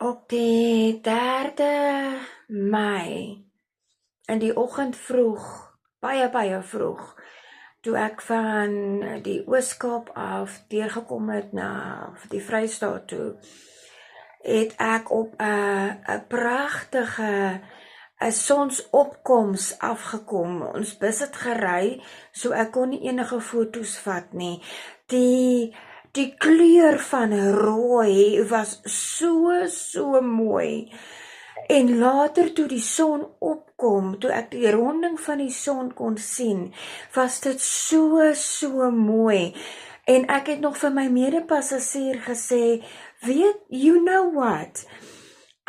Op die 3de Mei, in die oggend vroeg, baie vroeg, toe ek van die Oos-Kaap af deurgekom het na die Vrystaat toe, het ek op 'n pragtige 'n sonsopkoms afgekom. Ons bus het gery, so ek kon nie enige foto's vat nie. Die kleur van rooi was so mooi. En later toe die son opkom, toe ek die ronding van die son kon sien, was dit so mooi. En ek het nog vir my medepassasier gesê, you know what?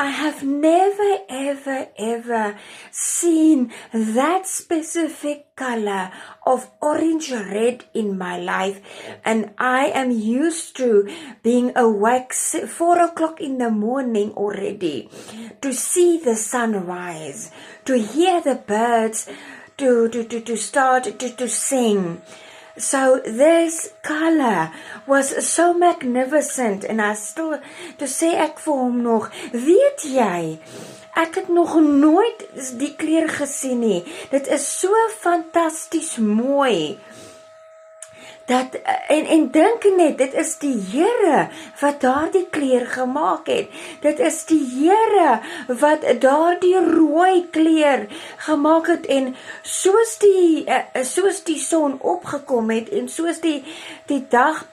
I have never ever seen that specific color of orange red in my life, and I am used to being awake 4 o'clock in the morning already to see the sunrise, to hear the birds, to start to sing. So this color was so magnificent, and I still, toe sê ek vir hom nog, weet jy, ek het nog nooit die kleur gesien nie, dit is so fantasties mooi, dat, en dink net, dit is die Here wat daardie kleur gemaak het, dit is die Here wat daardie rooi kleur gemaak het, en soos die son opgekom het, en soos die dag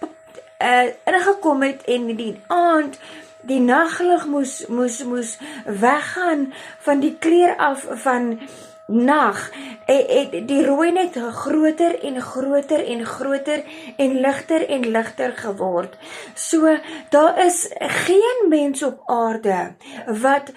ingekom het, en die aand, die naglig moes weggaan van die kleur af van nag, die rooi net groter en ligter geword. So, daar is geen mens op aarde wat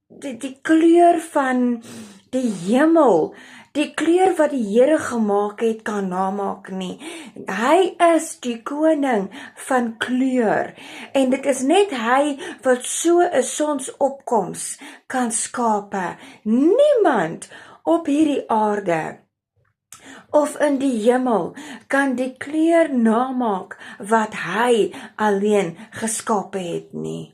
die kleur van die hemel, die kleur wat die Here gemaak het, kan namaak nie. Hy is die koning van kleur, en dit is net hy wat so 'n sonsopkoms kan skape. Niemand op hierdie aarde of in die hemel kan die kleur namaak wat hy alleen geskape het nie.